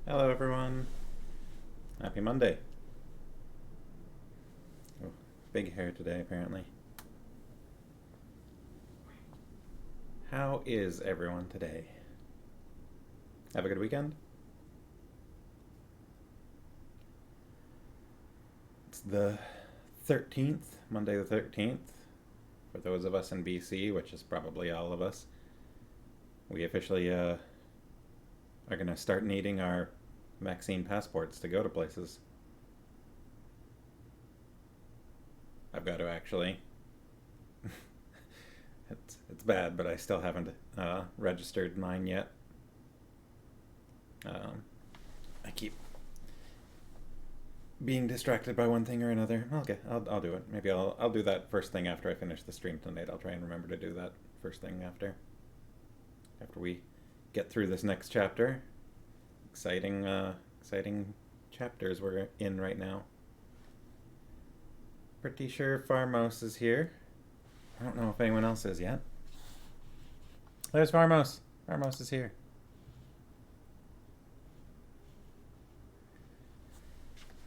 Hello, everyone. Happy Monday. Oh, big hair today, apparently. How is everyone today? Have a good weekend? It's the 13th, Monday the 13th. For those of us in BC, which is probably all of us, we officially are going to start needing our vaccine passports to go to places. I've got to actually. It's bad, but I still haven't registered mine yet. Um, I keep being distracted by one thing or another. Okay, I'll do it. Maybe I'll do that first thing after I finish the stream tonight. I'll try and remember to do that first thing after we get through this next chapter. Exciting chapters we're in right now. Pretty sure Farmos is here. I don't know if anyone else is yet. There's Farmos. Farmos is here.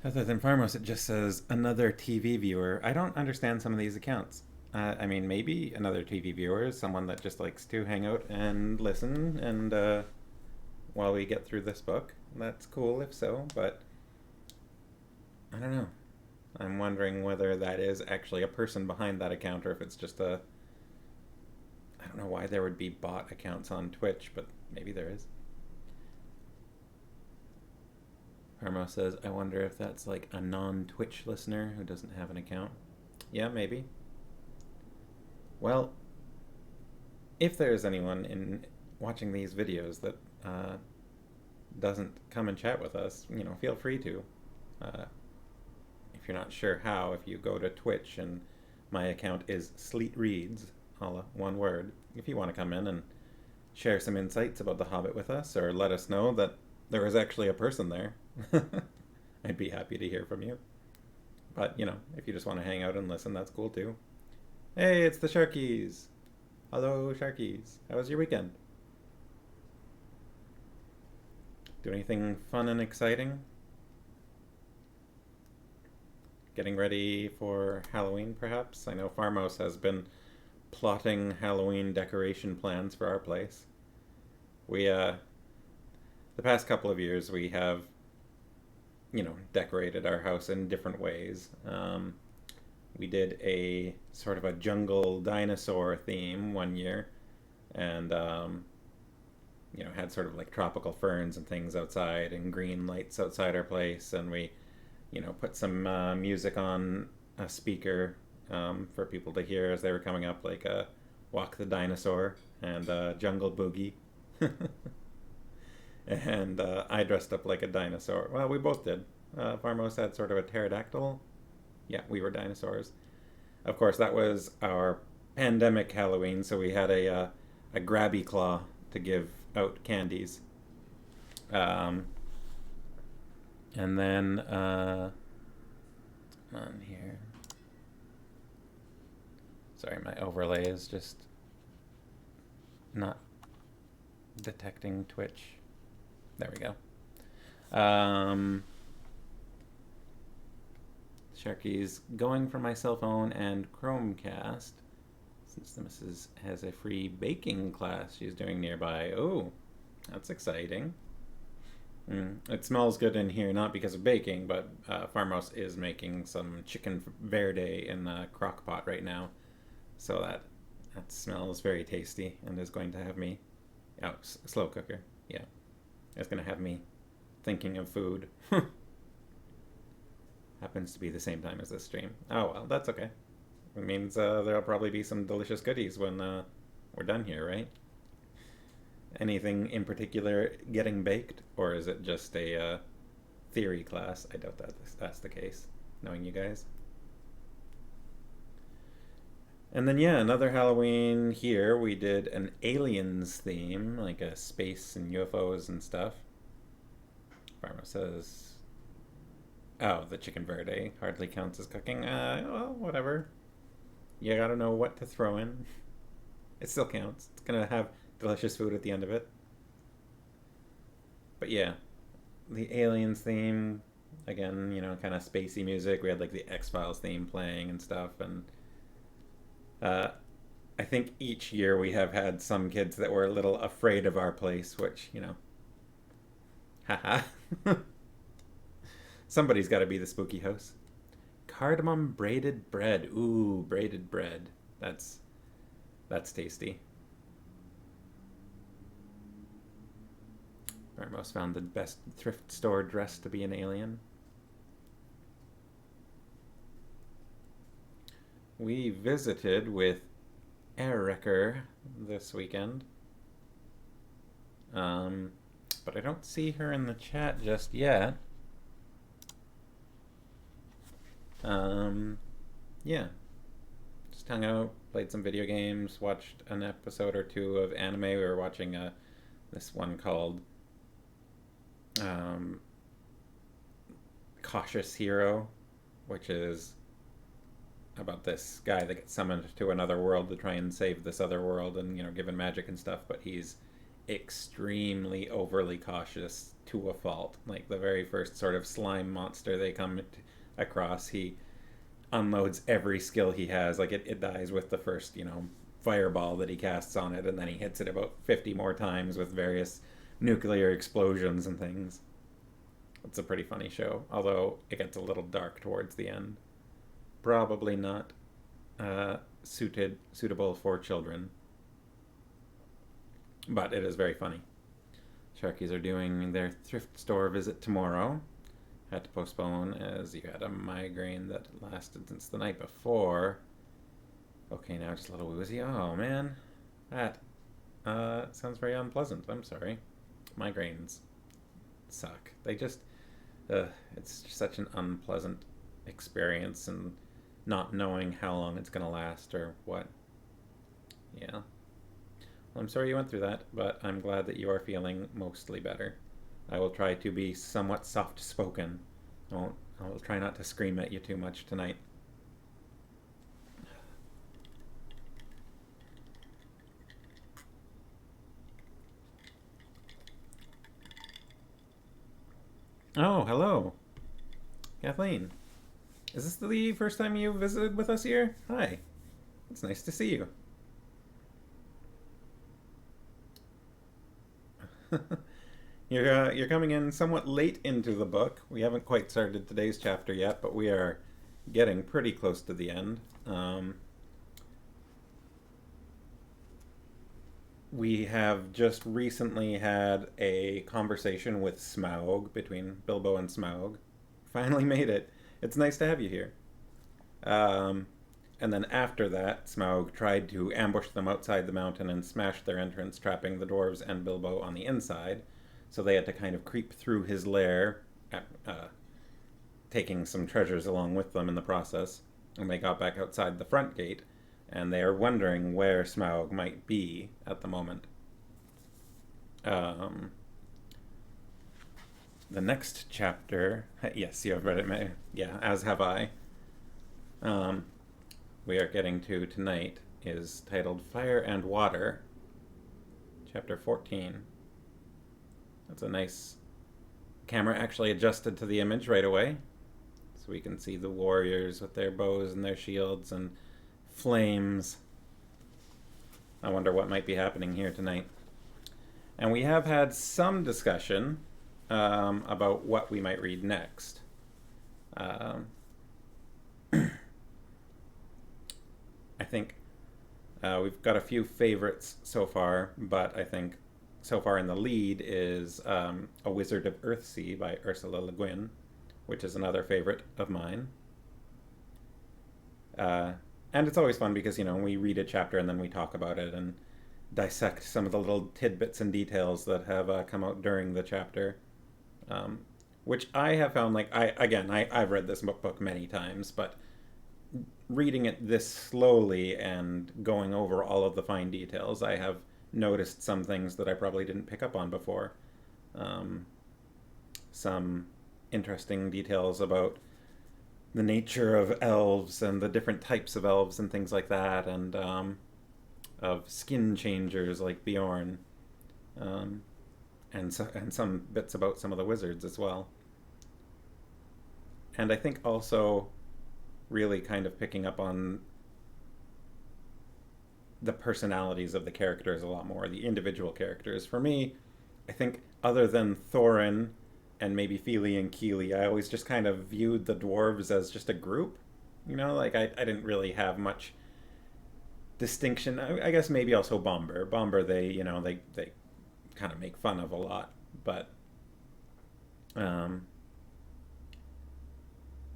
Other than Farmos, it just says another TV viewer. I don't understand some of these accounts. I mean, maybe another TV viewer is someone that just likes to hang out and listen, and while we get through this book, that's cool if so. But I don't know. I'm wondering whether that is actually a person behind that account, or if it's just a. I don't know why there would be bot accounts on Twitch, but maybe there is. Parmo says, I wonder if that's like a non-Twitch listener who doesn't have an account. Yeah, maybe. Well, if there's anyone in watching these videos that doesn't come and chat with us, feel free to. If you're not sure how, if you go to Twitch and my account is Sleet Reads, all one word, if you want to come in and share some insights about The Hobbit with us, or let us know that there is actually a person there, I'd be happy to hear from you. But, if you just want to hang out and listen, that's cool too. Hey, it's the Sharkies! Hello, Sharkies. How was your weekend? Do anything fun and exciting? Getting ready for Halloween, perhaps? I know Farmos has been plotting Halloween decoration plans for our place. We, the past couple of years, we have, decorated our house in different ways. We did a sort of a jungle dinosaur theme one year, and, had sort of like tropical ferns and things outside and green lights outside our place, and we put some music on a speaker for people to hear as they were coming up, like Walk the Dinosaur and Jungle Boogie. And I dressed up like a dinosaur. Well, we both did. Farmos had sort of a pterodactyl. Yeah, we were dinosaurs. Of course, that was our pandemic Halloween, so we had a grabby claw to give out candies. And then, come on here. Sorry, my overlay is just not detecting Twitch. There we go. Sharky's going for my cell phone and Chromecast, since the missus has a free baking class she's doing nearby. Oh, that's exciting. It smells good in here, not because of baking, but Farmos is making some chicken verde in the crock pot right now. So that smells very tasty and is going to have me... Oh, slow cooker. Yeah. It's going to have me thinking of food. Happens to be the same time as this stream. Oh, well, that's okay. It means there'll probably be some delicious goodies when we're done here, right? Anything in particular getting baked, or is it just a theory class? I doubt that's the case, knowing you guys. And then, yeah, another Halloween here. We did an aliens theme, like a space and UFOs and stuff. Farmer says, oh, the chicken verde hardly counts as cooking. Well, whatever. You gotta know what to throw in. It still counts. It's gonna have delicious food at the end of it. But yeah, the Aliens theme. Again, kind of spacey music. We had like the X-Files theme playing and stuff. And uh, I think each year we have had some kids that were a little afraid of our place, which, haha. Somebody's got to be the spooky house. Cardamom braided bread. Ooh, braided bread. That's tasty. Barmos found the best thrift store dress to be an alien. We visited with Eriker this weekend. But I don't see her in the chat just yet. Yeah. Just hung out, played some video games, watched an episode or two of anime. We were watching this one called Cautious Hero, which is about this guy that gets summoned to another world to try and save this other world and, given magic and stuff, but he's extremely overly cautious to a fault. Like the very first sort of slime monster they come across, he unloads every skill he has. Like it dies with the first, fireball that he casts on it, and then he hits it about 50 more times with various nuclear explosions and things. It's a pretty funny show, although it gets a little dark towards the end. Probably not suitable for children, but it is very funny. Sharkies are doing their thrift store visit tomorrow. Had to postpone as you had a migraine that lasted since the night before. Okay, now just a little woozy. Oh man, that sounds very unpleasant. I'm sorry. Migraines suck. They just, it's such an unpleasant experience, and not knowing how long it's going to last or what. Yeah. Well, I'm sorry you went through that, but I'm glad that you are feeling mostly better. I will try to be somewhat soft-spoken. I will try not to scream at you too much tonight. Oh, hello. Kathleen. Is this the first time you visited with us here? Hi. It's nice to see you. You're coming in somewhat late into the book. We haven't quite started today's chapter yet, but we are getting pretty close to the end. We have just recently had a conversation with Smaug, between Bilbo and Smaug. Finally made it. It's nice to have you here. And then after that, Smaug tried to ambush them outside the mountain and smash their entrance, trapping the dwarves and Bilbo on the inside. So they had to kind of creep through his lair, taking some treasures along with them in the process. And they got back outside the front gate, and they are wondering where Smaug might be at the moment. The next chapter, yes, you have read it, yeah, as have I. We are getting to tonight is titled Fire and Water, chapter 14. That's a nice camera, actually adjusted to the image right away, so we can see the warriors with their bows and their shields and flames. I wonder what might be happening here tonight. And we have had some discussion about what we might read next. I think we've got a few favorites so far, but I think so far in the lead is A Wizard of Earthsea by Ursula Le Guin, which is another favorite of mine. And it's always fun because, we read a chapter and then we talk about it and dissect some of the little tidbits and details that have come out during the chapter, which I have found, I've read this book many times, but reading it this slowly and going over all of the fine details, I have noticed some things that I probably didn't pick up on before. Some interesting details about the nature of elves and the different types of elves and things like that, and of skin changers like Bjorn. and some bits about some of the wizards as well. And I think also really kind of picking up on the personalities of the characters a lot more, the individual characters. For me, I think other than Thorin and maybe Fili and Kili, I always just kind of viewed the dwarves as just a group. You know, like I didn't really have much distinction. I guess maybe also Bomber. Bomber, they kind of make fun of a lot, but um,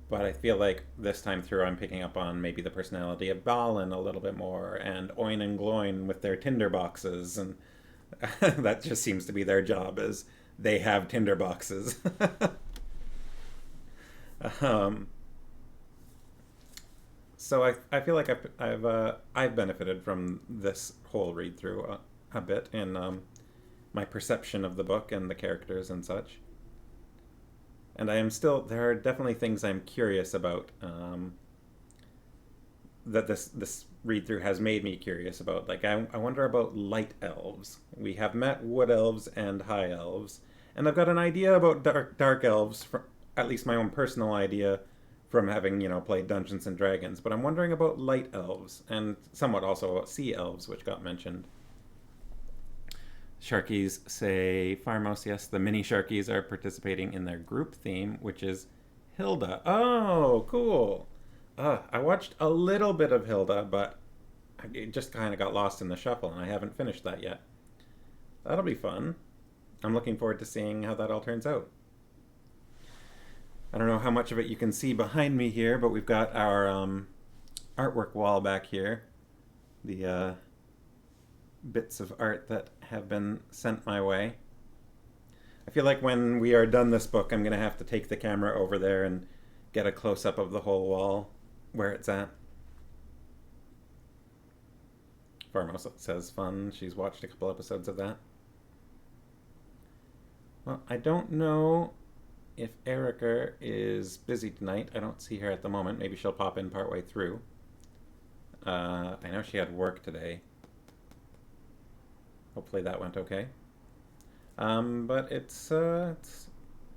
but I feel like this time through I'm picking up on maybe the personality of Balin a little bit more, and Oin and Gloin with their tinder boxes, and that just seems to be their job, is they have tinder boxes. um, so I feel like I've benefited from this whole read through a bit in my perception of the book and the characters and such. And I am still, there are definitely things I'm curious about, that this read through has made me curious about. Like I wonder about light elves. We have met wood elves and high elves, and I've got an idea about dark elves, from at least my own personal idea from having played Dungeons and Dragons. But I'm wondering about light elves and somewhat also sea elves, which got mentioned. Sharkies say, Farmos, yes, the mini Sharkies are participating in their group theme, which is Hilda. Oh, cool. I watched a little bit of Hilda, but it just kind of got lost in the shuffle, and I haven't finished that yet. That'll be fun. I'm looking forward to seeing how that all turns out. I don't know how much of it you can see behind me here, but we've got our artwork wall back here. The bits of art that have been sent my way. I feel like when we are done this book, I'm going to have to take the camera over there and get a close-up of the whole wall where it's at. Farmos says fun. She's watched a couple episodes of that. Well, I don't know if Erica is busy tonight. I don't see her at the moment. Maybe she'll pop in partway through. I know she had work today. Hopefully that went okay. But it's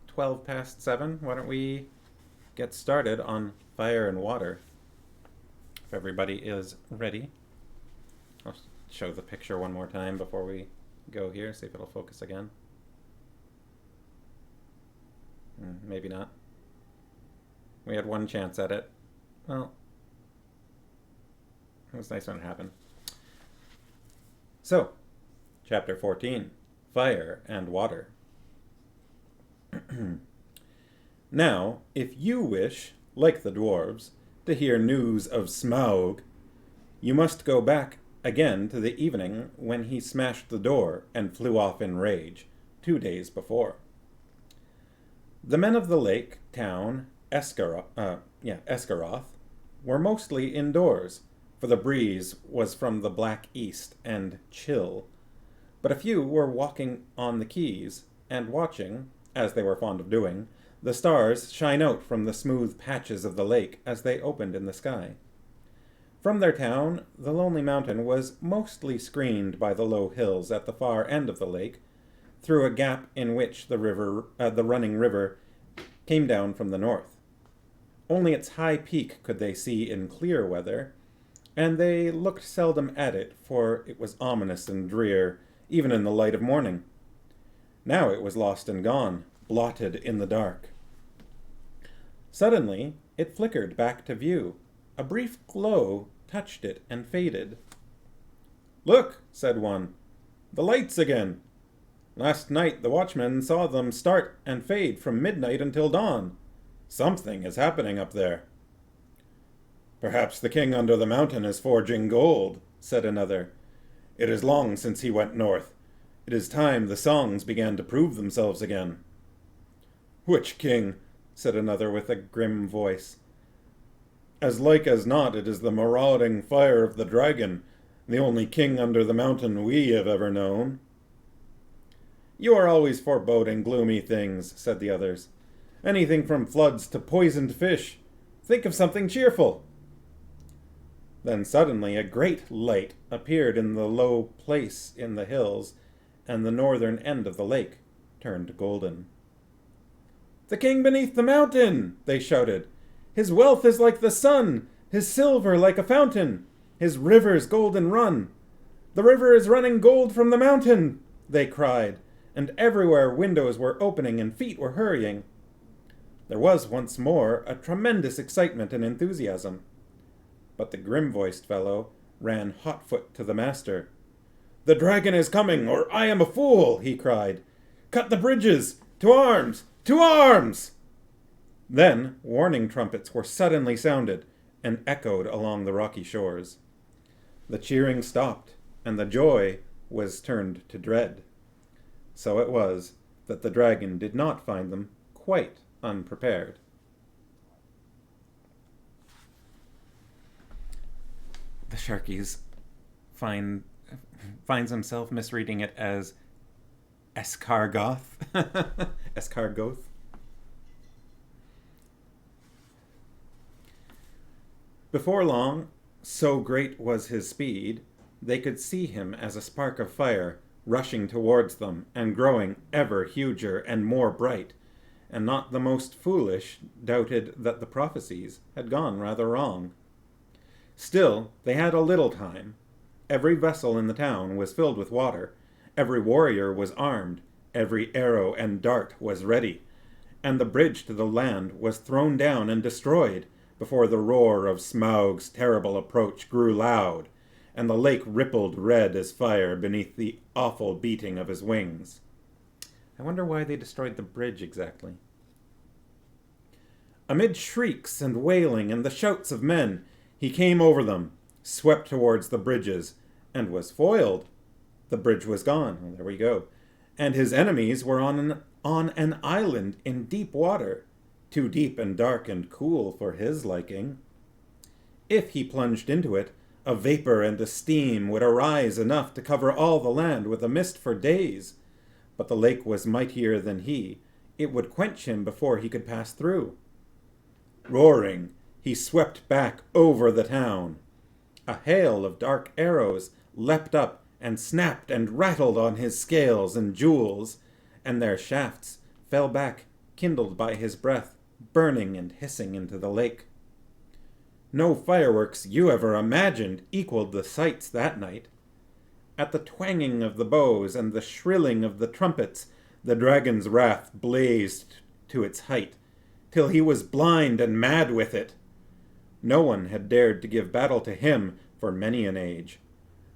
12 past 7. Why don't we get started on Fire and Water? If everybody is ready. I'll show the picture one more time before we go here, see if it'll focus again. Maybe not. We had one chance at it. Well, it was nice when it happened. So, Chapter 14, Fire and Water. Now, if you wish, like the dwarves, to hear news of Smaug, you must go back again to the evening when he smashed the door and flew off in rage, 2 days before. The men of the lake town, Esgaroth, were mostly indoors, for the breeze was from the black east and chill. But a few were walking on the quays and watching, as they were fond of doing, the stars shine out from the smooth patches of the lake as they opened in the sky. From their town, the lonely mountain was mostly screened by the low hills at the far end of the lake, through a gap in which the running river came down from the north. Only its high peak could they see in clear weather, and they looked seldom at it, for it was ominous and drear, even in the light of morning. Now it was lost and gone, blotted in the dark. Suddenly, it flickered back to view. A brief glow touched it and faded. "Look," said one, "the lights again. Last night the watchmen saw them start and fade from midnight until dawn. Something is happening up there." "Perhaps the king under the mountain is forging gold," said another. "It is long since he went north. It is time the songs began to prove themselves again." "Which king?" said another with a grim voice. "As like as not it is the marauding fire of the dragon, the only king under the mountain we have ever known." "You are always foreboding gloomy things," said the others. "Anything from floods to poisoned fish. Think of something cheerful." Then suddenly a great light appeared in the low place in the hills and the northern end of the lake. turned golden. "The king beneath the mountain!" they shouted. "His wealth is like the sun, his silver like a fountain, his rivers golden run. The river is running gold from the mountain!" they cried, and everywhere windows were opening and feet were hurrying. There was once more a tremendous excitement and enthusiasm. But the grim-voiced fellow ran hot-foot to the master. "The dragon is coming, or I am a fool!" he cried. "Cut the bridges! To arms! To arms!" Then warning trumpets were suddenly sounded and echoed along the rocky shores. The cheering stopped, and the joy was turned to dread. So it was that the dragon did not find them quite unprepared. The Sharkies finds himself misreading it as escargoth. Escargoth. Before long, so great was his speed, they could see him as a spark of fire rushing towards them and growing ever huger and more bright, and not the most foolish doubted that the prophecies had gone rather wrong. Still, they had a little time. Every vessel in the town was filled with water, every warrior was armed, every arrow and dart was ready, and the bridge to the land was thrown down and destroyed before the roar of Smaug's terrible approach grew loud, and the lake rippled red as fire beneath the awful beating of his wings. I wonder why they destroyed the bridge exactly. Amid shrieks and wailing and the shouts of men, he came over them, swept towards the bridges, and was foiled. The bridge was gone. Well, there we go. And his enemies were on an island in deep water, too deep and dark and cool for his liking. If he plunged into it, a vapor and a steam would arise enough to cover all the land with a mist for days. But the lake was mightier than he. It would quench him before he could pass through. Roaring, he swept back over the town. A hail of dark arrows leapt up and snapped and rattled on his scales and jewels, and their shafts fell back, kindled by his breath, burning and hissing into the lake. No fireworks you ever imagined equaled the sights that night. At the twanging of the bows and the shrilling of the trumpets, the dragon's wrath blazed to its height, till he was blind and mad with it. No one had dared to give battle to him for many an age,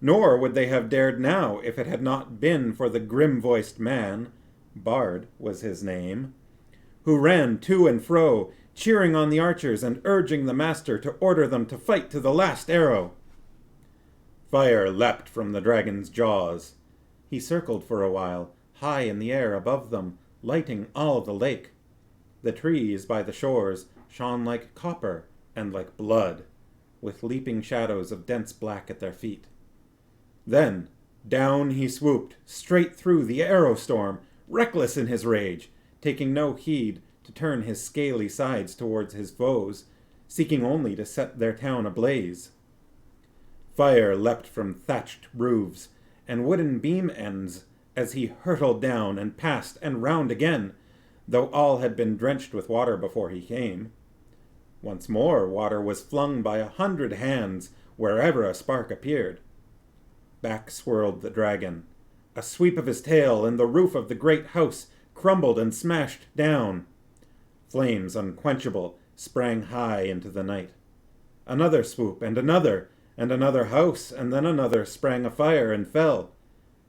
nor would they have dared now if it had not been for the grim-voiced man, Bard was his name, who ran to and fro, cheering on the archers and urging the master to order them to fight to the last arrow. Fire leapt from the dragon's jaws. He circled for a while, high in the air above them, lighting all the lake. The trees by the shores shone like copper and like blood, with leaping shadows of dense black at their feet. Then down he swooped, straight through the arrow storm, reckless in his rage, taking no heed to turn his scaly sides towards his foes, seeking only to set their town ablaze. Fire leapt from thatched roofs and wooden beam ends as he hurtled down and past and round again, though all had been drenched with water before he came. Once more water was flung by 100 hands wherever a spark appeared. Back swirled the dragon. A sweep of his tail, and the roof of the great house crumbled and smashed down. Flames unquenchable sprang high into the night. Another swoop, and another house, and then another sprang afire and fell.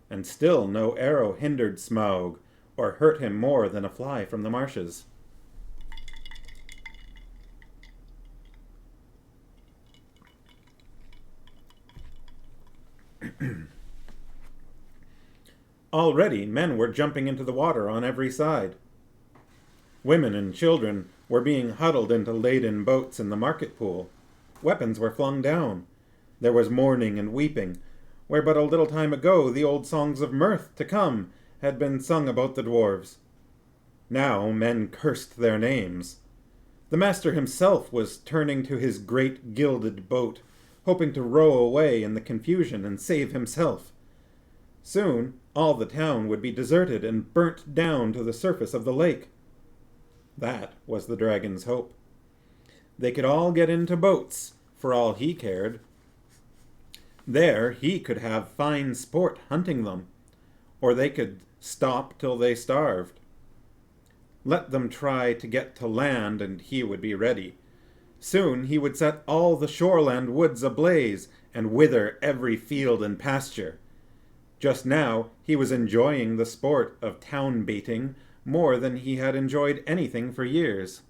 And still no arrow hindered Smaug, or hurt him more than a fly from the marshes. Already men were jumping into the water on every side. Women and children were being huddled into laden boats in the market pool. Weapons were flung down. There was mourning and weeping, where but a little time ago the old songs of mirth to come had been sung about the dwarves. Now men cursed their names. The master himself was turning to his great gilded boat, hoping to row away in the confusion and save himself. Soon all the town would be deserted and burnt down to the surface of the lake. That was the dragon's hope. They could all get into boats, for all he cared. There he could have fine sport hunting them, or they could stop till they starved. Let them try to get to land, and he would be ready. Soon he would set all the shoreland woods ablaze and wither every field and pasture. Just now he was enjoying the sport of town baiting more than he had enjoyed anything for years.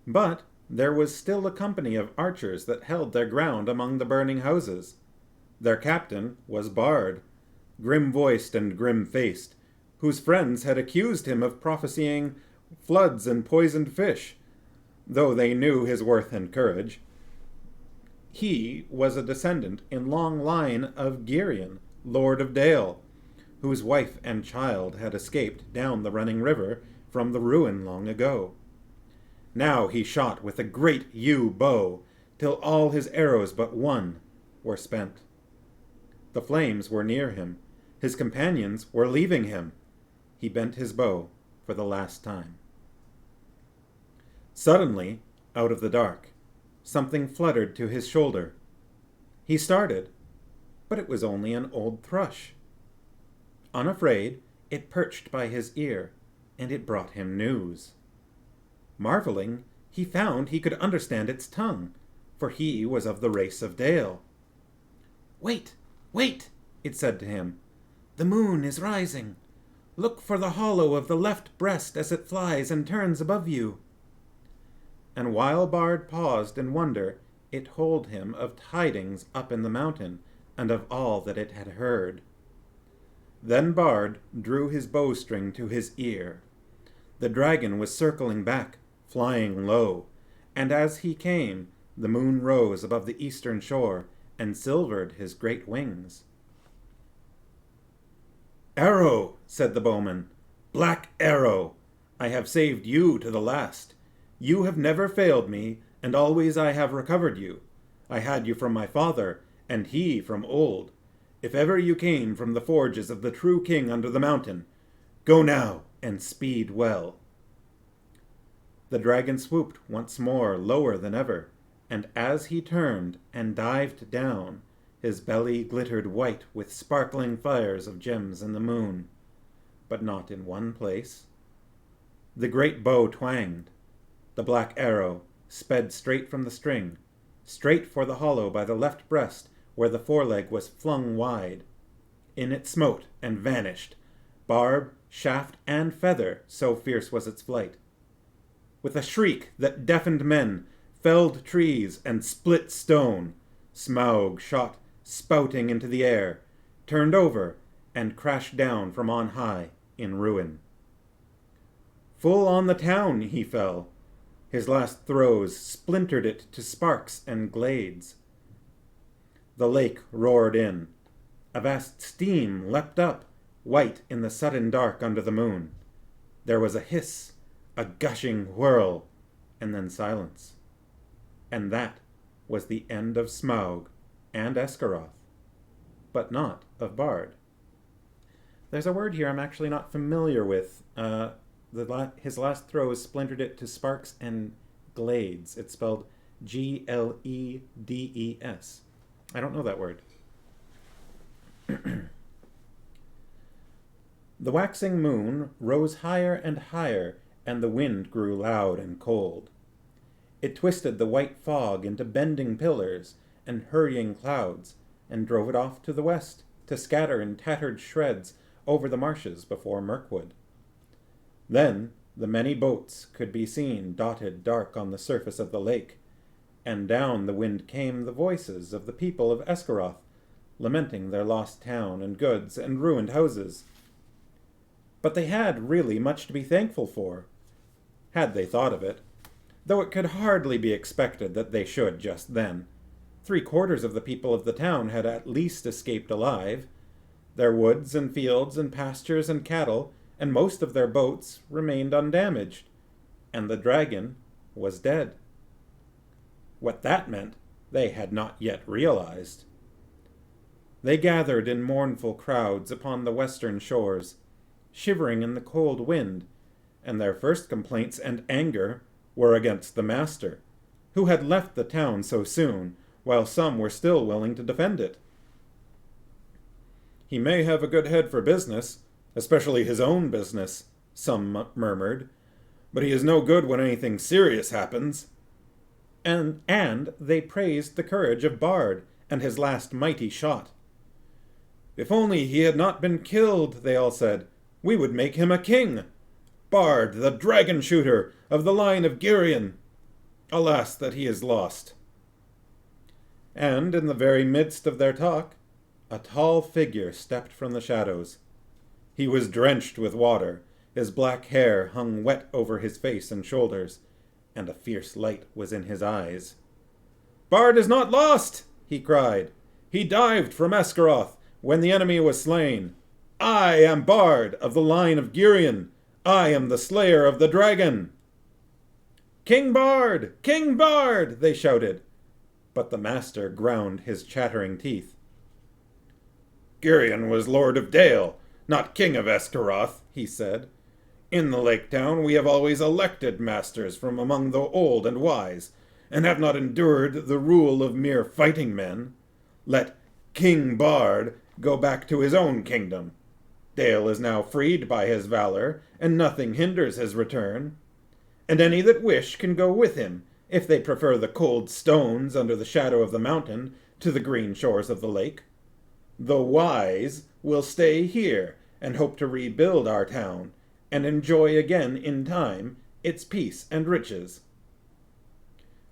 But there was still a company of archers that held their ground among the burning houses. Their captain was Bard, grim-voiced and grim-faced, whose friends had accused him of prophesying floods and poisoned fish, though they knew his worth and courage. He was a descendant in long line of Girion, Lord of Dale, whose wife and child had escaped down the running river from the ruin long ago. Now he shot with a great yew bow, till all his arrows but one were spent. The flames were near him. His companions were leaving him. He bent his bow for the last time. Suddenly, out of the dark, something fluttered to his shoulder. He started, but it was only an old thrush. Unafraid, it perched by his ear, and it brought him news. Marveling, he found he could understand its tongue, for he was of the race of Dale. "Wait, wait," it said to him. "The moon is rising. Look for the hollow of the left breast as it flies and turns above you." And while Bard paused in wonder, it told him of tidings up in the mountain, and of all that it had heard. Then Bard drew his bowstring to his ear. The dragon was circling back, flying low, and as he came, the moon rose above the eastern shore and silvered his great wings. "Arrow," said the bowman, "Black Arrow, I have saved you to the last. You have never failed me, and always I have recovered you. I had you from my father, and he from old. If ever you came from the forges of the true king under the mountain, go now and speed well." The dragon swooped once more lower than ever, and as he turned and dived down, his belly glittered white with sparkling fires of gems in the moon, but not in one place. The great bow twanged. The black arrow sped straight from the string, straight for the hollow by the left breast where the foreleg was flung wide. In it smote and vanished, barb, shaft, and feather, so fierce was its flight. With a shriek that deafened men, felled trees, and split stone, Smaug shot spouting into the air, turned over, and crashed down from on high in ruin. Full on the town he fell. His last throws splintered it to sparks and glades. The lake roared in. A vast steam leapt up, white in the sudden dark under the moon. There was a hiss, a gushing whirl, and then silence. And that was the end of Smaug and Esgaroth, but not of Bard. There's a word here I'm actually not familiar with. His last throws splintered it to sparks and glades. It's spelled Gledes. I don't know that word. The waxing moon rose higher and higher, and the wind grew loud and cold. It twisted the white fog into bending pillars and hurrying clouds, and drove it off to the west to scatter in tattered shreds over the marshes before Mirkwood. Then the many boats could be seen dotted dark on the surface of the lake, and down the wind came the voices of the people of Esgaroth, lamenting their lost town and goods and ruined houses. But they had really much to be thankful for, had they thought of it, though it could hardly be expected that they should just then. 3/4 of the people of the town had at least escaped alive. Their woods and fields and pastures and cattle and most of their boats remained undamaged, and the dragon was dead. What that meant, they had not yet realized. They gathered in mournful crowds upon the western shores, shivering in the cold wind, and their first complaints and anger were against the master, who had left the town so soon, while some were still willing to defend it. "He may have a good head for business, especially his own business," some murmured, "but he is no good when anything serious happens." And they praised the courage of Bard and his last mighty shot. "If only he had not been killed," they all said, "we would make him a king. Bard, the dragon shooter of the line of Girion. Alas that he is lost." And in the very midst of their talk, a tall figure stepped from the shadows. He was drenched with water, his black hair hung wet over his face and shoulders, and a fierce light was in his eyes. "Bard is not lost!" he cried. "He dived from Esgaroth when the enemy was slain. I am Bard of the line of Girion. I am the slayer of the dragon." "King Bard! King Bard!" they shouted, but the master ground his chattering teeth. "Girion was Lord of Dale, not King of Esgaroth," he said. "In the Lake Town we have always elected masters from among the old and wise, and have not endured the rule of mere fighting men. Let King Bard go back to his own kingdom. Dale is now freed by his valor, and nothing hinders his return. And any that wish can go with him, if they prefer the cold stones under the shadow of the mountain to the green shores of the lake. The wise will stay here and hope to rebuild our town, and enjoy again in time its peace and riches."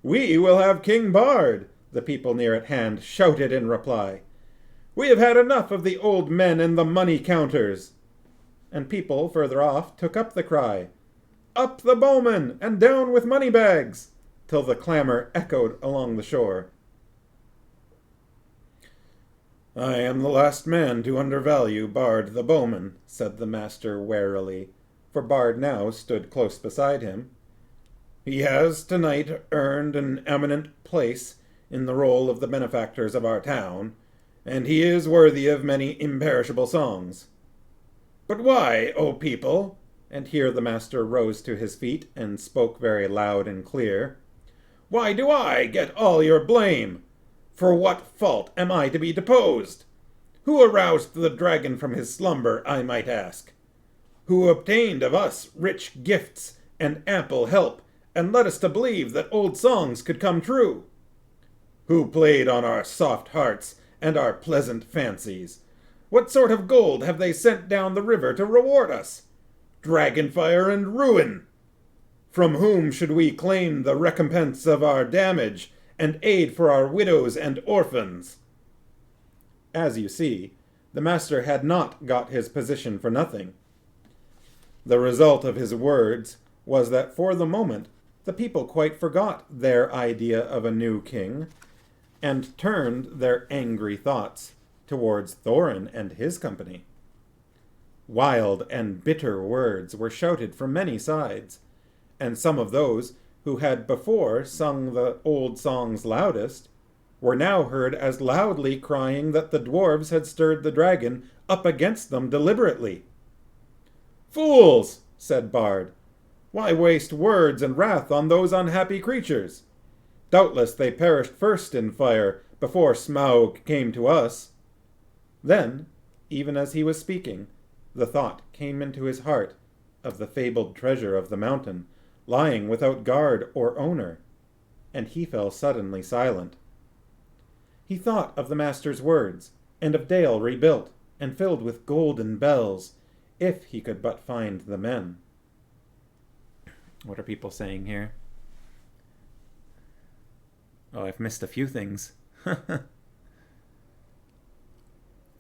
"We will have King Bard," the people near at hand shouted in reply. "We have had enough of the old men and the money counters." And people further off took up the cry, "Up the bowmen, and down with money bags," till the clamor echoed along the shore. "I am the last man to undervalue Bard the bowman," said the master warily, for Bard now stood close beside him. "He has tonight earned an eminent place in the roll of the benefactors of our town, and he is worthy of many imperishable songs. But why, O people," and here the master rose to his feet and spoke very loud and clear, "why do I get all your blame? For what fault am I to be deposed? Who aroused the dragon from his slumber, I might ask? Who obtained of us rich gifts and ample help, and led us to believe that old songs could come true? Who played on our soft hearts and our pleasant fancies? What sort of gold have they sent down the river to reward us? Dragonfire and ruin! From whom should we claim the recompense of our damage, and aid for our widows and orphans?" As you see, the master had not got his position for nothing. The result of his words was that for the moment the people quite forgot their idea of a new king, and turned their angry thoughts towards Thorin and his company. Wild and bitter words were shouted from many sides, and some of those who had before sung the old songs loudest were now heard as loudly crying that the dwarves had stirred the dragon up against them deliberately. "Fools!" said Bard. "Why waste words and wrath on those unhappy creatures? Doubtless they perished first in fire before Smaug came to us." Then, even as he was speaking, the thought came into his heart of the fabled treasure of the mountain, lying without guard or owner, and he fell suddenly silent. He thought of the master's words, and of Dale rebuilt and filled with golden bells, if he could but find the men. What are people saying here? Oh, I've missed a few things.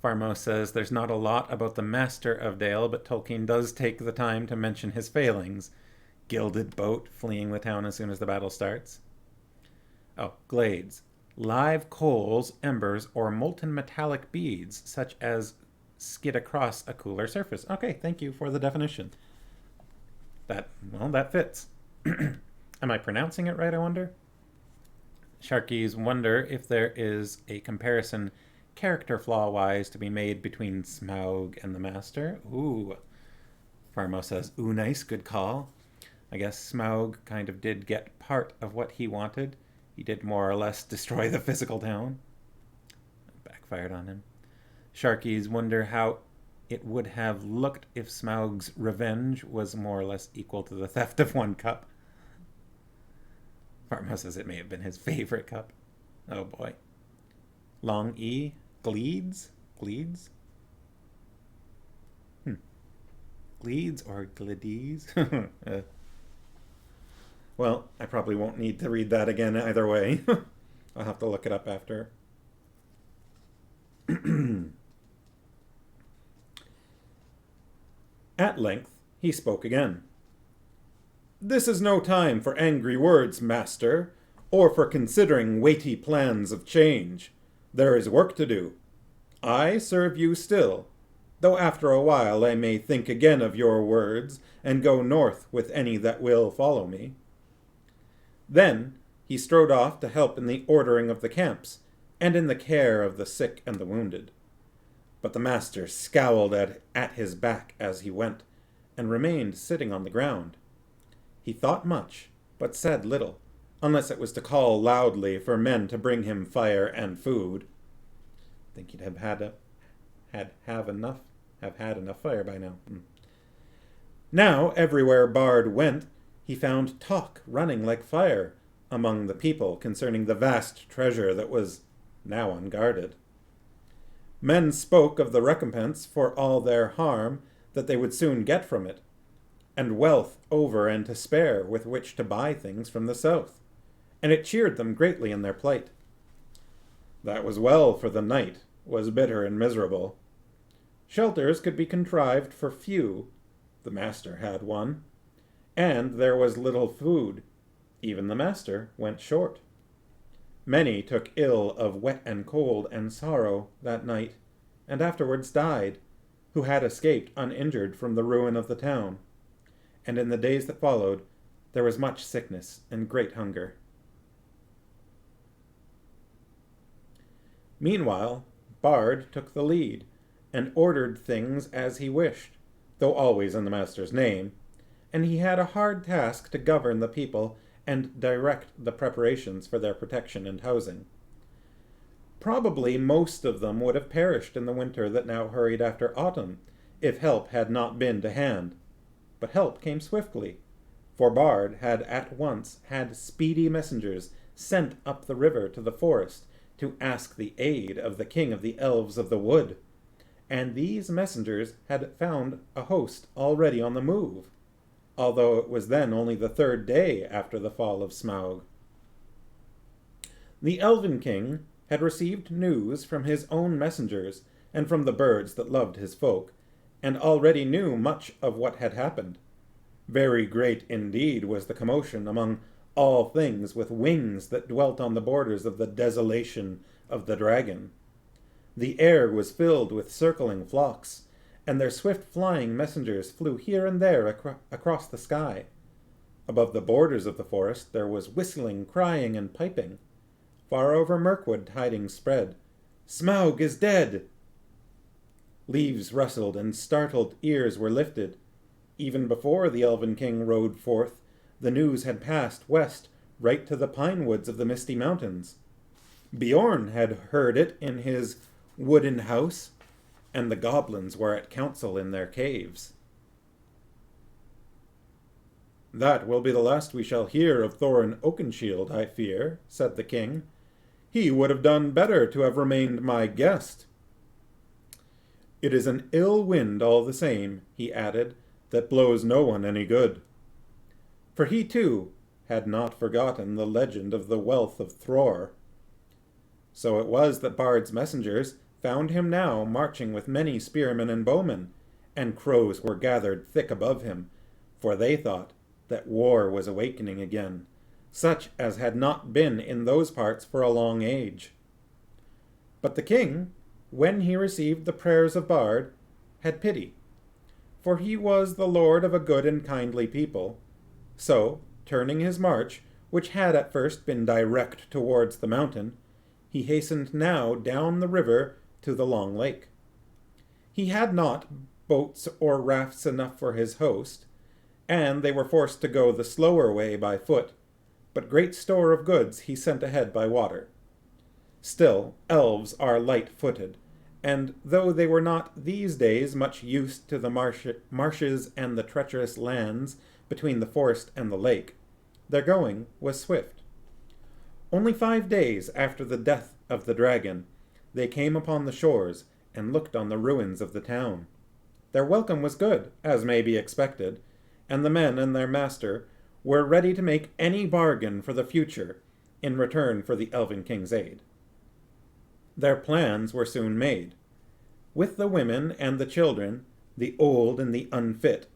Farmo says there's not a lot about the master of Dale, but Tolkien does take the time to mention his failings. Gilded boat fleeing the town as soon as the battle starts. Oh, glades. Live coals, embers, or molten metallic beads, such as skid across a cooler surface. Okay, thank you for the definition. That fits. Am I pronouncing it right, I wonder? Sharkies wonder if there is a comparison character flaw-wise to be made between Smaug and the Master. Ooh. Farmo says, ooh, nice, good call. I guess Smaug kind of did get part of what he wanted. He did more or less destroy the physical town. Backfired on him. Sharkies wonder how it would have looked if Smaug's revenge was more or less equal to the theft of one cup. Farmo says it may have been his favorite cup. Oh boy. Long E. Gledes? Gledes? Gledes or gledes? Well, I probably won't need to read that again either way. I'll have to look it up after. At length, he spoke again. "This is no time for angry words, master, or for considering weighty plans of change. There is work to do. I serve you still, though after a while I may think again of your words and go north with any that will follow me." Then he strode off to help in the ordering of the camps and in the care of the sick and the wounded. But the master scowled at his back as he went, and remained sitting on the ground. He thought much, but said little, unless it was to call loudly for men to bring him fire and food. Think he'd have had enough fire by now. Now, everywhere Bard went, he found talk running like fire among the people concerning the vast treasure that was now unguarded. Men spoke of the recompense for all their harm that they would soon get from it, and wealth over and to spare with which to buy things from the south, and it cheered them greatly in their plight. That was well, for the night was bitter and miserable. Shelters could be contrived for few, the master had one, and there was little food, even the master went short. Many took ill of wet and cold and sorrow that night, and afterwards died, who had escaped uninjured from the ruin of the town. And in the days that followed, there was much sickness and great hunger. Meanwhile, Bard took the lead, and ordered things as he wished, though always in the master's name, and he had a hard task to govern the people and direct the preparations for their protection and housing. Probably most of them would have perished in the winter that now hurried after autumn, if help had not been to hand. But help came swiftly, for Bard had at once had speedy messengers sent up the river to the forest to ask the aid of the king of the elves of the wood, and these messengers had found a host already on the move, although it was then only the third day after the fall of Smaug. The Elven King had received news from his own messengers and from the birds that loved his folk, and already knew much of what had happened. Very great indeed was the commotion among all things with wings that dwelt on the borders of the desolation of the dragon. The air was filled with circling flocks, and their swift-flying messengers flew here and there across the sky. Above the borders of the forest there was whistling, crying, and piping. Far over Mirkwood tidings spread. "Smaug is dead!" Leaves rustled, and startled ears were lifted. Even before the Elven King rode forth, the news had passed west, right to the pine woods of the Misty Mountains. Bjorn had heard it in his wooden house, and the goblins were at council in their caves. "That will be the last we shall hear of Thorin Oakenshield, I fear," said the king. "He would have done better to have remained my guest." "It is an ill wind all the same," he added, "that blows no one any good." For he, too, had not forgotten the legend of the wealth of Thror. So it was that Bard's messengers found him now marching with many spearmen and bowmen, and crows were gathered thick above him, for they thought that war was awakening again, such as had not been in those parts for a long age. But the king, when he received the prayers of Bard, had pity, for he was the lord of a good and kindly people. So, turning his march, which had at first been direct towards the mountain, he hastened now down the river to the long lake. He had not boats or rafts enough for his host, and they were forced to go the slower way by foot, but great store of goods he sent ahead by water. Still, elves are light-footed, and though they were not these days much used to the marshes and the treacherous lands between the forest and the lake, their going was swift. Only 5 days after the death of the dragon, they came upon the shores and looked on the ruins of the town. Their welcome was good, as may be expected, and the men and their master were ready to make any bargain for the future in return for the Elven King's aid. Their plans were soon made. With the women and the children, the old and the unfit,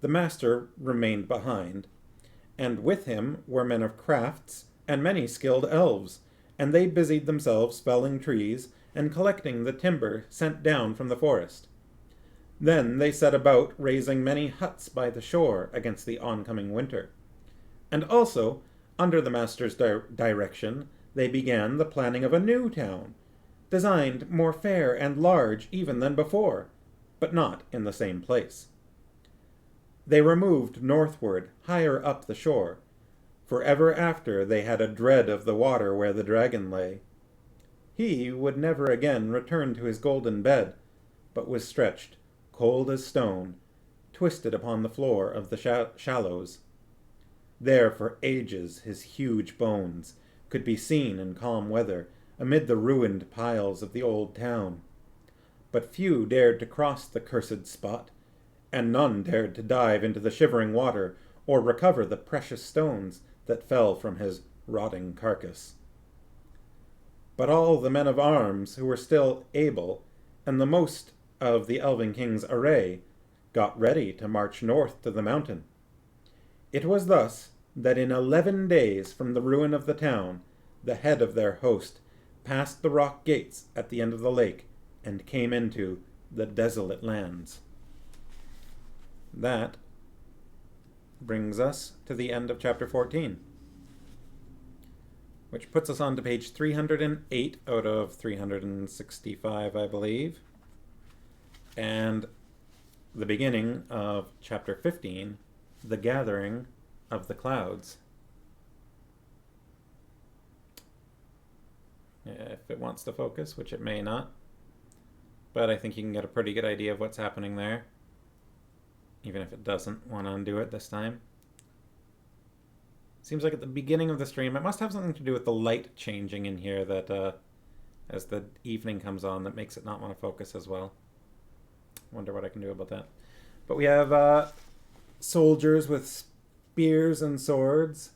the master remained behind, and with him were men of crafts and many skilled elves, and they busied themselves felling trees and collecting the timber sent down from the forest. Then they set about raising many huts by the shore against the oncoming winter. And also, under the master's direction, they began the planning of a new town, designed more fair and large even than before, but not in the same place. They removed northward, higher up the shore, for ever after they had a dread of the water where the dragon lay. He would never again return to his golden bed, but was stretched, cold as stone, twisted upon the floor of the shallows. There for ages his huge bones could be seen in calm weather amid the ruined piles of the old town. But few dared to cross the cursed spot, and none dared to dive into the shivering water or recover the precious stones that fell from his rotting carcass. But all the men of arms who were still able, and the most of the Elven King's array, got ready to march north to the mountain. It was thus that in 11 days from the ruin of the town, the head of their host passed the rock gates at the end of the lake and came into the desolate lands. That brings us to the end of chapter 14, which puts us on to page 308 out of 365, I believe, and the beginning of chapter 15, the gathering of the clouds. If it wants to focus, which it may not, but I think you can get a pretty good idea of what's happening there, even if it doesn't want to undo it this time. Seems like at the beginning of the stream, it must have something to do with the light changing in here that, as the evening comes on, that makes it not want to focus as well. Wonder what I can do about that. But we have soldiers with spears and swords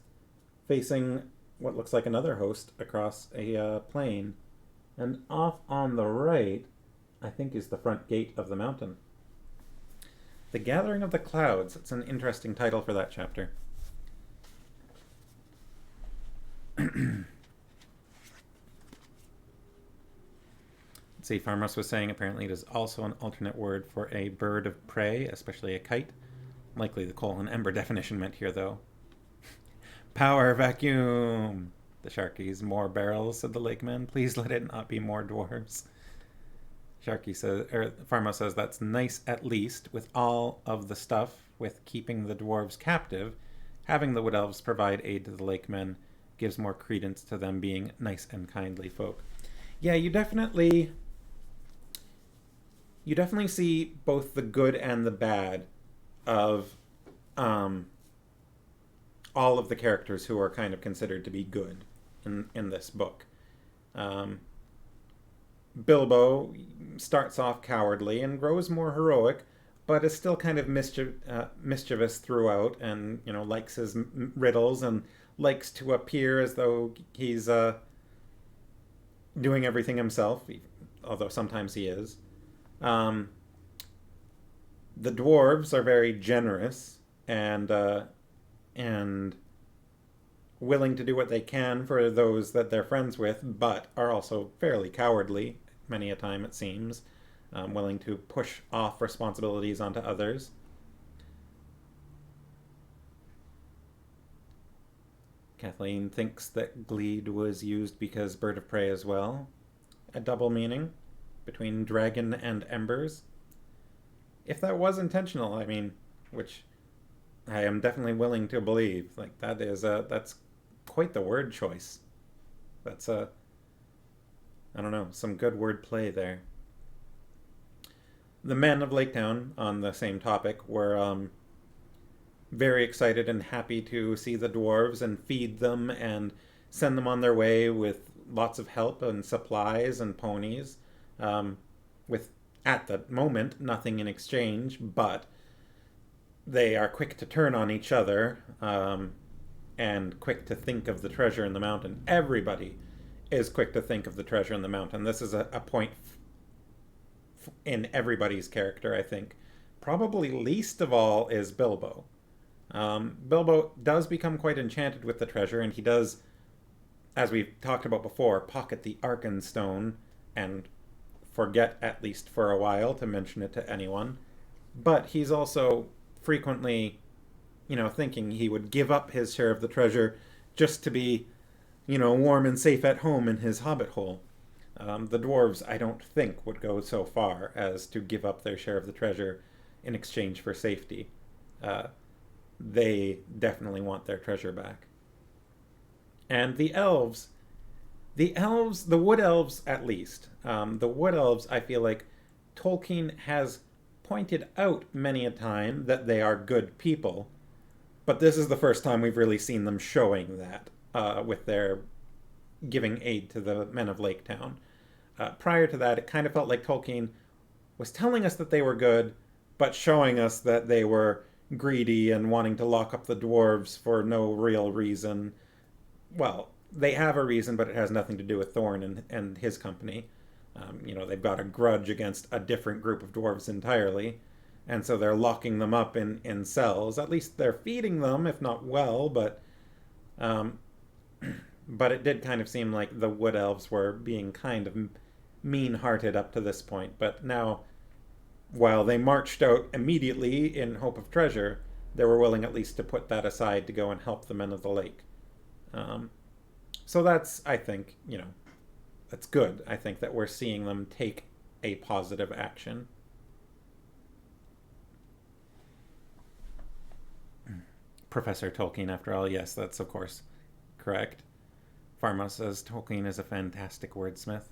facing what looks like another host across a plain. And off on the right, I think, is the front gate of the mountain. The Gathering of the Clouds. It's an interesting title for that chapter. Let's see, Farmos was saying apparently it is also an alternate word for a bird of prey, especially a kite. Likely the coal and ember definition meant here, though. Power vacuum! The Sharkies. More barrels, said the lakeman. Please let it not be more dwarves. Sharky says, Farmo says, that's nice at least, with all of the stuff, with keeping the dwarves captive. Having the wood elves provide aid to the lakemen gives more credence to them being nice and kindly folk. Yeah, you definitely see both the good and the bad of all of the characters who are kind of considered to be good in this book. Bilbo starts off cowardly and grows more heroic, but is still kind of mischievous throughout, and likes his riddles and likes to appear as though he's doing everything himself, although sometimes he is. The dwarves are very generous and willing to do what they can for those that they're friends with, but are also fairly cowardly, many a time it seems, willing to push off responsibilities onto others. Kathleen thinks that glede was used because bird of prey as well. A double meaning, between dragon and embers. If that was intentional, I mean, which I am definitely willing to believe, like that's quite the word choice. That's I don't know, some good word play there. The men of Lake Town, on the same topic, were very excited and happy to see the dwarves and feed them and send them on their way with lots of help and supplies and ponies. With, at the moment, nothing in exchange, but they are quick to turn on each other, and quick to think of the treasure in the mountain. Everybody is quick to think of the treasure in the mountain. This is a point in everybody's character, I think. Probably least of all is Bilbo. Bilbo does become quite enchanted with the treasure, and he does, as we've talked about before, pocket the Arkenstone and forget, at least for a while, to mention it to anyone. But he's also frequently, thinking he would give up his share of the treasure just to be, warm and safe at home in his hobbit hole. The dwarves, I don't think, would go so far as to give up their share of the treasure in exchange for safety. They definitely want their treasure back. And the wood elves at least, the wood elves, I feel like Tolkien has pointed out many a time that they are good people, but this is the first time we've really seen them showing that, with their giving aid to the men of Lake Town. Prior to that, it kind of felt like Tolkien was telling us that they were good, but showing us that they were greedy and wanting to lock up the dwarves for no real reason. Well, they have a reason, but it has nothing to do with Thorin and his company. They've got a grudge against a different group of dwarves entirely, and so they're locking them up in cells. At least they're feeding them, if not well, um, but it did kind of seem like the wood elves were being kind of mean-hearted up to this point. But now, while they marched out immediately in hope of treasure, they were willing at least to put that aside to go and help the men of the lake. So that's, I think, that's good. I think that we're seeing them take a positive action. Professor Tolkien, after all, yes, that's of course correct. Pharma says Tolkien is a fantastic wordsmith.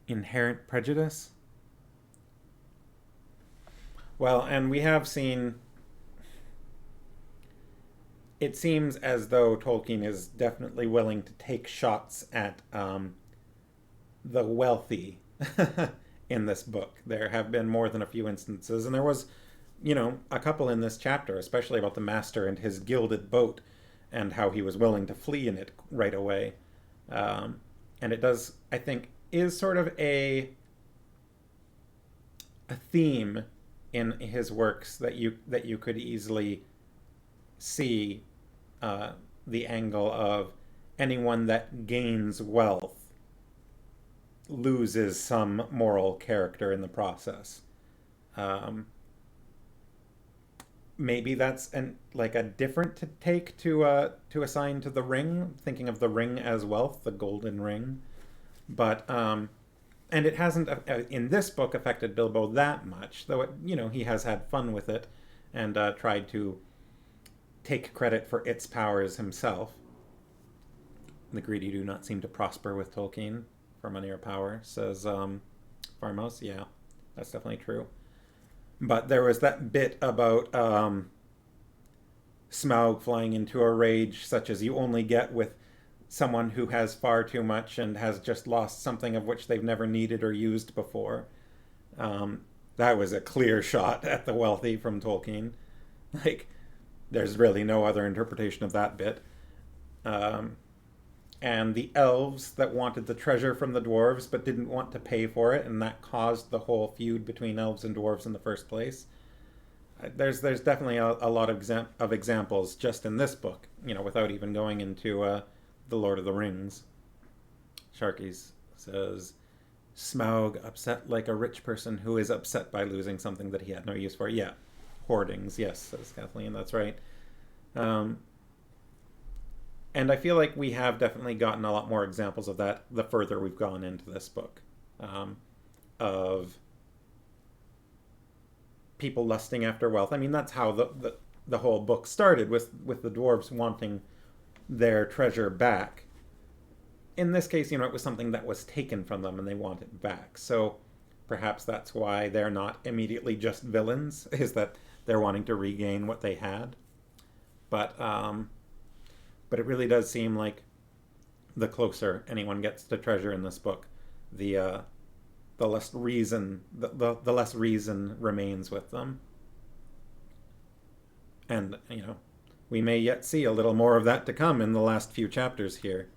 Inherent prejudice? Well, and we have seen, it seems as though Tolkien is definitely willing to take shots at the wealthy in this book. There have been more than a few instances, and there was, a couple in this chapter, especially about the master and his gilded boat and how he was willing to flee in it right away. And it does, I think, is sort of a theme in his works that you could easily see, the angle of anyone that gains wealth loses some moral character in the process. Maybe that's a different take to assign to the ring, thinking of the ring as wealth, the golden ring. But and it hasn't in this book affected Bilbo that much, though he has had fun with it and tried to take credit for its powers himself. The greedy do not seem to prosper with Tolkien for money or power, says Farmos. Yeah, that's definitely true. But there was that bit about Smaug flying into a rage such as you only get with someone who has far too much and has just lost something of which they've never needed or used before. That was a clear shot at the wealthy from Tolkien. There's really no other interpretation of that bit. And the elves that wanted the treasure from the dwarves but didn't want to pay for it, and that caused the whole feud between elves and dwarves in the first place. There's definitely a lot of examples just in this book, without even going into The Lord of the Rings. Sharkies says, Smaug upset like a rich person who is upset by losing something that he had no use for. Yeah, hoardings, yes, says Kathleen, that's right. And I feel like we have definitely gotten a lot more examples of that the further we've gone into this book, of people lusting after wealth. I mean, that's how the whole book started, with the dwarves wanting their treasure back. In this case, it was something that was taken from them and they want it back. So perhaps that's why they're not immediately just villains, is that they're wanting to regain what they had. But it really does seem like the closer anyone gets to treasure in this book, the less reason the less reason remains with them. And we may yet see a little more of that to come in the last few chapters here.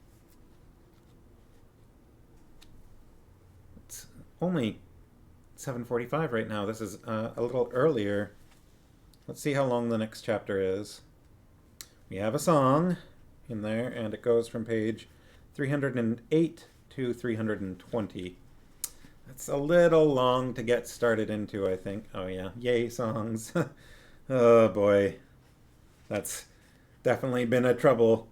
It's only 7:45 right now. This is a little earlier. Let's see how long the next chapter is. We have a song in there, and it goes from page 308 to 320. That's a little long to get started into, I think. Oh yeah, yay songs. Oh boy, that's definitely been a trouble.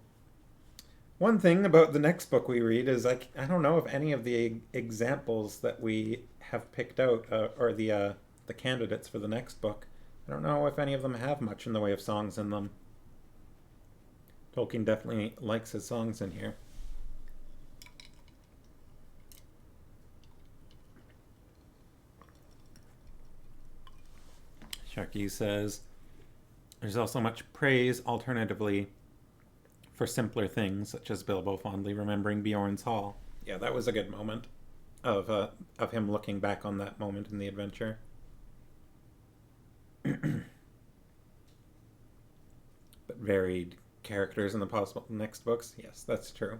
One thing about the next book we read is I don't know if any of the examples that we have picked out, or the candidates for the next book, I don't know if any of them have much in the way of songs in them. Tolkien definitely likes his songs in here. Sharky says, there's also much praise, alternatively, for simpler things, such as Bilbo fondly remembering Beorn's Hall. Yeah, that was a good moment of him looking back on that moment in the adventure. But varied characters in the possible next books. Yes, that's true.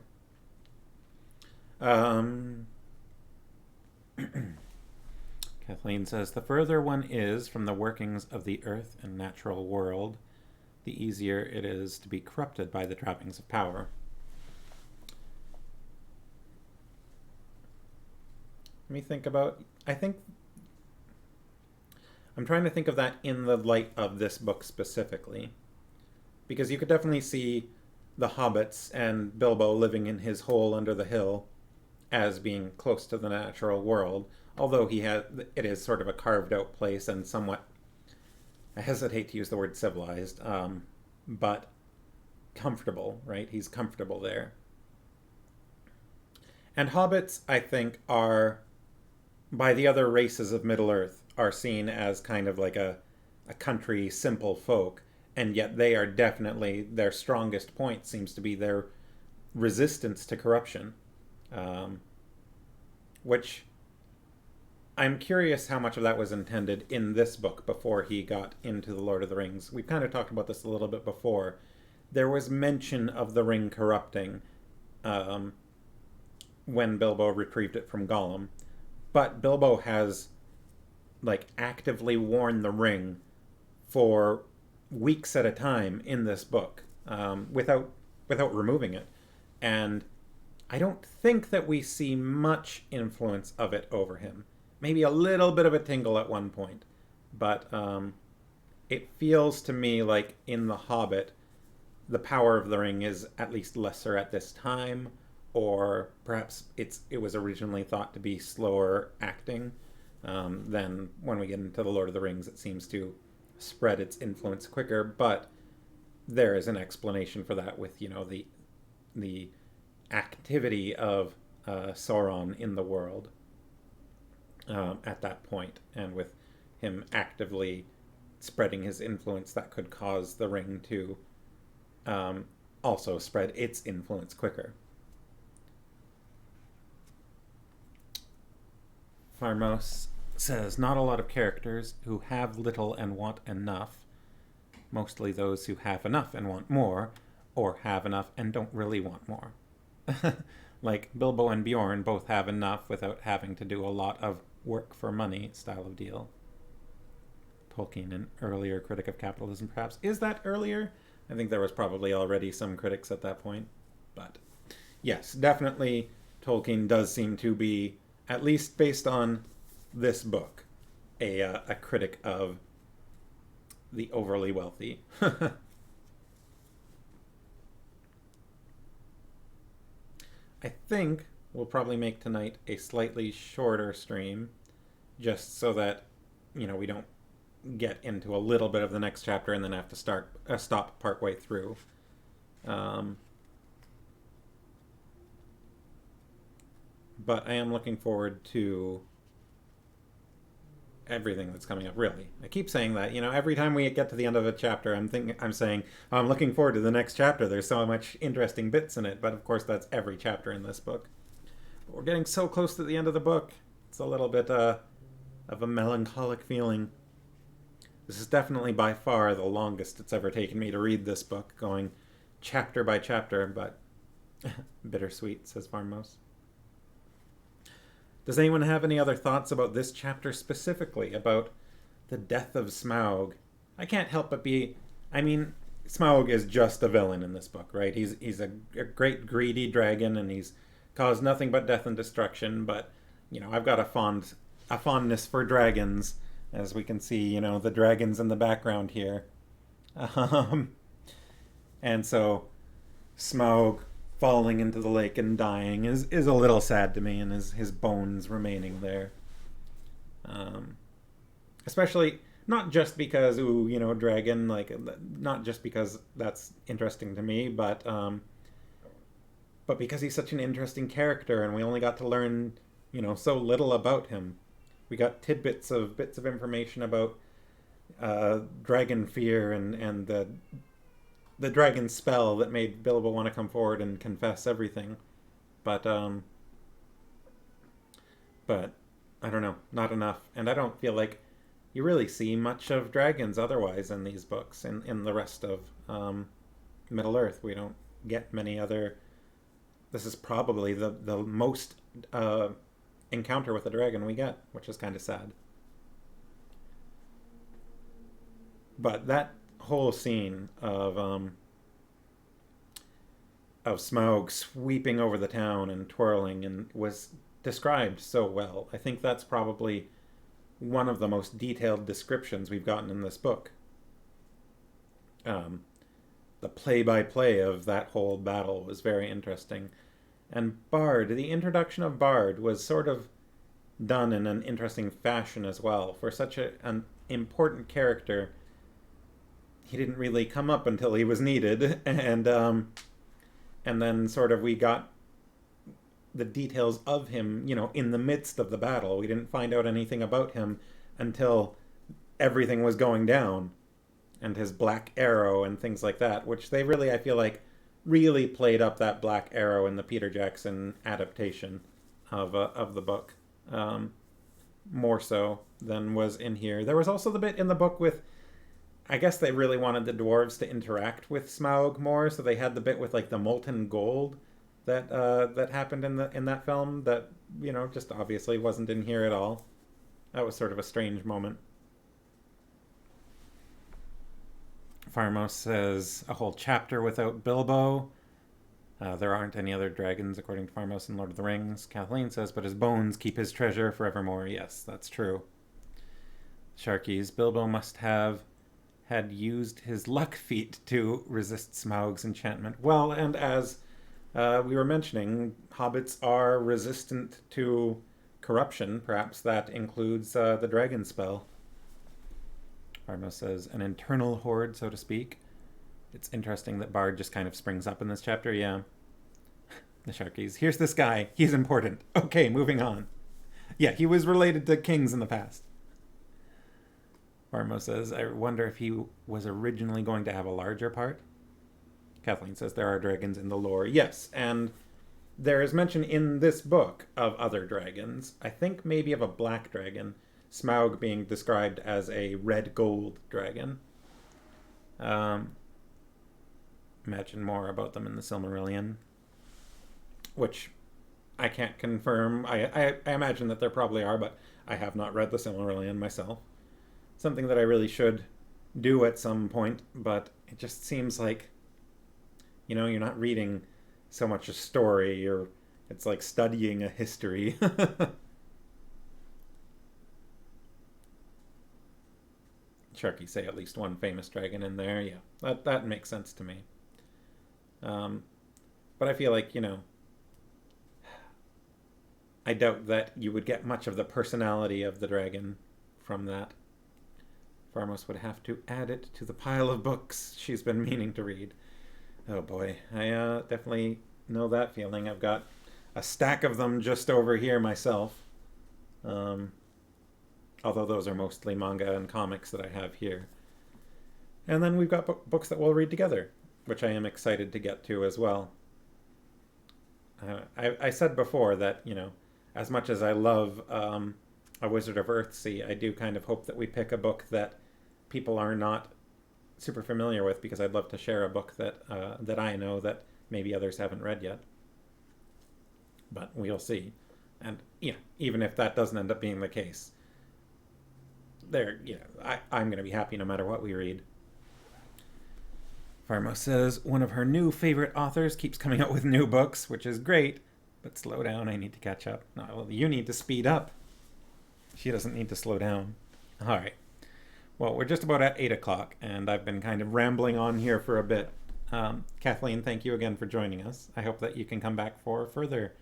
Kathleen says, the further one is from the workings of the earth and natural world, the easier it is to be corrupted by the trappings of power. Let me think about... I'm trying to think of that in the light of this book specifically. Because you could definitely see the hobbits and Bilbo living in his hole under the hill as being close to the natural world, although it is sort of a carved out place and somewhat, I hesitate to use the word civilized, but comfortable, right? He's comfortable there. And hobbits, I think, are, by the other races of Middle-earth, are seen as kind of like a country simple folk, and yet they are definitely, their strongest point seems to be their resistance to corruption, which I'm curious how much of that was intended in this book before he got into The Lord of the Rings. We've kind of talked about this a little bit before. There was mention of the ring corrupting when Bilbo retrieved it from Gollum, but Bilbo has actively worn the ring for weeks at a time in this book, without removing it, and I don't think that we see much influence of it over him. Maybe a little bit of a tingle at one point, but it feels to me like in The Hobbit, the power of the ring is at least lesser at this time, or perhaps it was originally thought to be slower acting. Then when we get into The Lord of the Rings, it seems to spread its influence quicker, but there is an explanation for that with the activity of Sauron in the world at that point, and with him actively spreading his influence, that could cause the ring to also spread its influence quicker. Farmos says, not a lot of characters who have little and want enough, mostly those who have enough and want more, or have enough and don't really want more. Like Bilbo and Beorn both have enough without having to do a lot of work for money style of deal. Tolkien, an earlier critic of capitalism, perhaps. Is that earlier? I think there was probably already some critics at that point. But yes, definitely Tolkien does seem to be, at least based on this book, a critic of the overly wealthy. I think we'll probably make tonight a slightly shorter stream, just so that we don't get into a little bit of the next chapter and then have to stop partway through. Um, but I am looking forward to everything that's coming up. Really, I keep saying that. Every time we get to the end of a chapter, I'm saying, oh, I'm looking forward to the next chapter. There's so much interesting bits in it. But of course, that's every chapter in this book. But we're getting so close to the end of the book. It's a little bit of a melancholic feeling. This is definitely by far the longest it's ever taken me to read this book, going chapter by chapter. But bittersweet, says Farmos. Does anyone have any other thoughts about this chapter specifically, about the death of Smaug? I can't help but be... I mean, Smaug is just a villain in this book, right? He's a great greedy dragon, and he's caused nothing but death and destruction, but, I've got a fondness for dragons, as we can see, the dragons in the background here. And so, Smaug falling into the lake and dying is a little sad to me, and his bones remaining there. Especially not just because dragon, not just because that's interesting to me, but because he's such an interesting character, and we only got to learn so little about him. We got bits of information about dragon fear and the dragon spell that made Bilbo want to come forward and confess everything. But I don't know, not enough. And I don't feel like you really see much of dragons otherwise in these books. In the rest of Middle Earth, we don't get many other... This is probably the most encounter with a dragon we get, which is kind of sad. But that whole scene of Smaug sweeping over the town and twirling and was described so well. I think that's probably one of the most detailed descriptions we've gotten in this book. The play-by-play of that whole battle was very interesting. And Bard, the introduction of Bard was sort of done in an interesting fashion as well. For such an important character, he didn't really come up until he was needed, and then sort of we got the details of him, in the midst of the battle. We didn't find out anything about him until everything was going down, and his black arrow and things like that, which they really, I feel like, really played up that black arrow in the Peter Jackson adaptation of the book, more so than was in here. There was also the bit in the book with... I guess they really wanted the dwarves to interact with Smaug more, so they had the bit with the molten gold that happened in that film that just obviously wasn't in here at all. That was sort of a strange moment. Farmos says a whole chapter without Bilbo. There aren't any other dragons according to Farmos in Lord of the Rings. Kathleen says, but his bones keep his treasure forevermore. Yes, that's true. Sharkies, Bilbo must have had used his luck feat to resist Smaug's enchantment. Well, and as we were mentioning, hobbits are resistant to corruption. Perhaps that includes the dragon spell. Farmo says, an internal horde, so to speak. It's interesting that Bard just kind of springs up in this chapter, yeah. The Sharkies. Here's this guy. He's important. Okay, moving on. Yeah, he was related to kings in the past. Farmo says, I wonder if he was originally going to have a larger part. Kathleen says, there are dragons in the lore. Yes, and there is mention in this book of other dragons. I think maybe of a black dragon. Smaug being described as a red gold dragon. Imagine more about them in the Silmarillion. Which I can't confirm. I imagine that there probably are, but I have not read the Silmarillion myself. Something that I really should do at some point, but it just seems like, you're not reading so much a story, it's like studying a history. Sharky say at least one famous dragon in there. Yeah, that makes sense to me. But I feel like, I doubt that you would get much of the personality of the dragon from that. Farmos would have to add it to the pile of books she's been meaning to read. Oh boy, I definitely know that feeling. I've got a stack of them just over here myself. Um, Although those are mostly manga and comics that I have here. And then we've got books that we'll read together, which I am excited to get to as well. I said before that, as much as I love A Wizard of Earthsea, I do kind of hope that we pick a book that people are not super familiar with, because I'd love to share a book that I know that maybe others haven't read yet. But we'll see. And even if that doesn't end up being the case, I'm going to be happy no matter what we read. Farmo says one of her new favorite authors keeps coming out with new books, which is great, but slow down, I need to catch up. No, well, you need to speed up. She doesn't need to slow down. All right. Well, we're just about at 8 o'clock, and I've been kind of rambling on here for a bit. Kathleen, thank you again for joining us. I hope that you can come back for further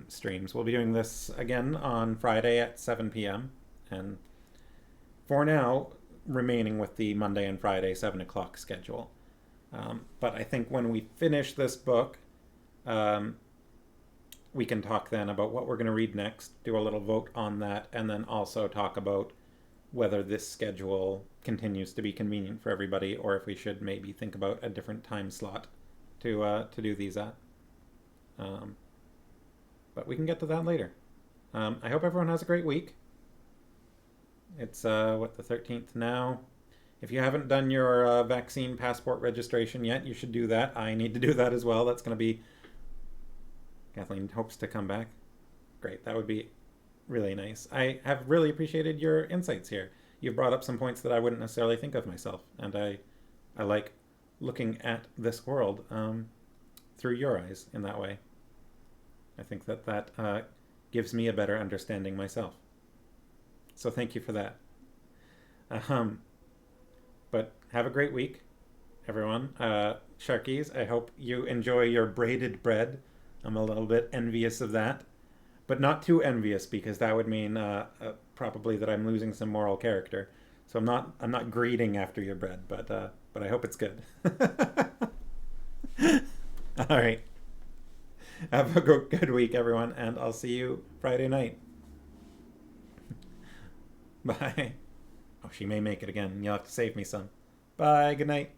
streams. We'll be doing this again on Friday at 7 p.m. And for now, remaining with the Monday and Friday 7 o'clock schedule. But I think when we finish this book, we can talk then about what we're going to read next, do a little vote on that, and then also talk about whether this schedule continues to be convenient for everybody, or if we should maybe think about a different time slot to do these at. But we can get to that later. I hope everyone has a great week. It's, the 13th now. If you haven't done your vaccine passport registration yet, you should do that. I need to do that as well. That's going to be... Kathleen hopes to come back. Great. That would be really nice. I have really appreciated your insights here. You've brought up some points that I wouldn't necessarily think of myself. And I like looking at this world through your eyes in that way. I think that gives me a better understanding myself. So thank you for that. But have a great week, everyone. Sharkies, I hope you enjoy your braided bread. I'm a little bit envious of that. But not too envious, because that would mean probably that I'm losing some moral character. So I'm not greeting after your bread, but I hope it's good. All right. Have a good week, everyone, and I'll see you Friday night. Bye. Oh, she may make it again. You'll have to save me some. Bye. Good night.